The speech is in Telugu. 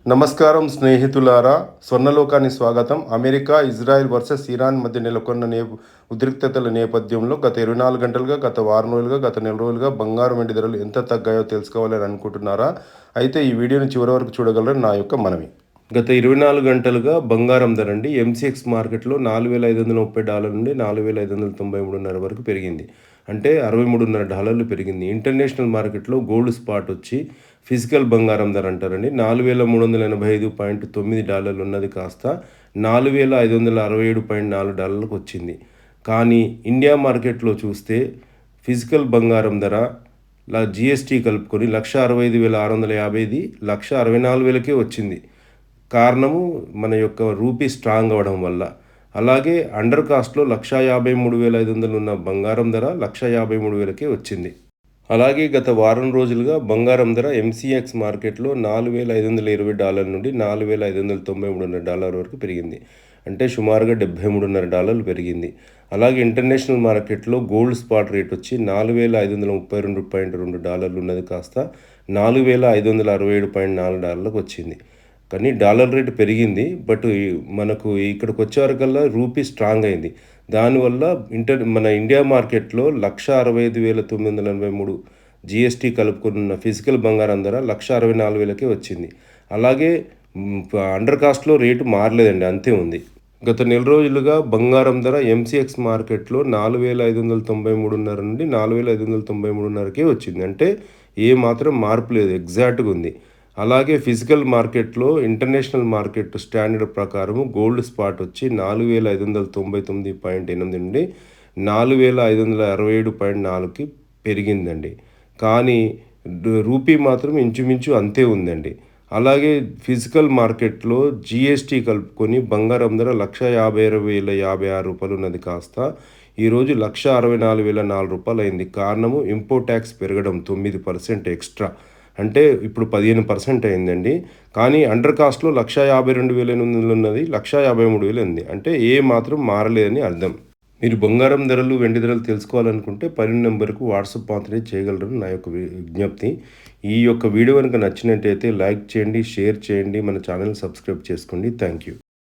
నమస్కారం స్నేహితులారా, స్వర్ణలోకానికి స్వాగతం. అమెరికా, ఇజ్రాయెల్ వర్సెస్ ఇరాన్ మధ్య నెలకొన్న ఉద్రిక్తతల నేపథ్యంలో గత 24 గంటలుగా, గత వారం రోజులుగా, గత నెల రోజులుగా బంగారం, వెండి ధరలు ఎంత తగ్గాయో తెలుసుకోవాలని అనుకుంటున్నారా? అయితే ఈ వీడియోని చివరి వరకు చూడగలరని నా యొక్క మనవి. గత 24 గంటలుగా బంగారం ధర అండి ఎంసీఎక్స్ మార్కెట్లో $4,530 నుండి $4,593.5 వరకు పెరిగింది. అంటే $63.5 పెరిగింది. ఇంటర్నేషనల్ మార్కెట్లో గోల్డ్ స్పాట్ వచ్చి ఫిజికల్ బంగారం ధర అంటారండి $4,385.9 ఉన్నది కాస్త $4,567.4 వచ్చింది. కానీ ఇండియా మార్కెట్లో చూస్తే ఫిజికల్ బంగారం ధర జీఎస్టీ కలుపుకొని 1,65,650ది 1,64,000కే వచ్చింది. కారణము మన యొక్క రూపీ స్ట్రాంగ్ అవ్వడం వల్ల. అలాగే అండర్ కాస్ట్లో 1,53,500 ఉన్న బంగారం ధర 1,53,000కే వచ్చింది. అలాగే గత వారం రోజులుగా బంగారం ధర ఎంసీఎక్స్ మార్కెట్లో $4,520 నుండి $4,593.5 వరకు పెరిగింది. అంటే సుమారుగా $73.5 పెరిగింది. అలాగే ఇంటర్నేషనల్ మార్కెట్లో గోల్డ్ స్పాట్ రేట్ వచ్చి $4,532.2 ఉన్నది కాస్త $4,567.4 వచ్చింది. కానీ డాలర్ రేటు పెరిగింది. బట్ మనకు ఇక్కడికి వచ్చేవరకల్లా రూపీ స్ట్రాంగ్ అయింది. దానివల్ల మన ఇండియా మార్కెట్లో 1,65,983 జీఎస్టీ కలుపుకున్న ఫిజికల్ బంగారం ధర 1,64,000కే వచ్చింది. అలాగే అండర్ కాస్ట్లో రేటు మారలేదండి, అంతే ఉంది. గత నెల రోజులుగా బంగారం ధర ఎంసీఎక్స్ మార్కెట్లో 4,593.5 నుండి 4,593.5కే వచ్చింది. అంటే ఏ మాత్రం మార్పు లేదు, ఎగ్జాక్ట్గా ఉంది. అలాగే ఫిజికల్ మార్కెట్లో ఇంటర్నేషనల్ మార్కెట్ స్టాండర్డ్ ప్రకారం గోల్డ్ స్పాట్ వచ్చి 4,599.8 నుండి 4,567.4కి పెరిగిందండి. కానీ రూపీ మాత్రం ఇంచుమించు అంతే ఉందండి. అలాగే ఫిజికల్ మార్కెట్లో జీఎస్టీ కలుపుకొని బంగారం ధర $1,56,056 ఉన్నది కాస్త ఈరోజు $1,64,004 అయింది. కారణము ఇంపోర్ట్ ట్యాక్స్ పెరగడం 9% ఎక్స్ట్రా, అంటే ఇప్పుడు 15% అయిందండి. కానీ అండర్ కాస్ట్లో 1,52,800 ఉన్నది 1,53,000 ఉంది. అంటే ఏ మాత్రం మారలేదని అర్థం. మీరు బంగారం ధరలు, వెండి ధరలు తెలుసుకోవాలనుకుంటే పైన నెంబర్కు వాట్సాప్ మాత్రమే చేయగలరని నా యొక్క విజ్ఞప్తి. ఈ యొక్క వీడియో కనుక నచ్చినట్టయితే లైక్ చేయండి, షేర్ చేయండి, మన ఛానల్ సబ్స్క్రైబ్ చేసుకోండి. Thank you.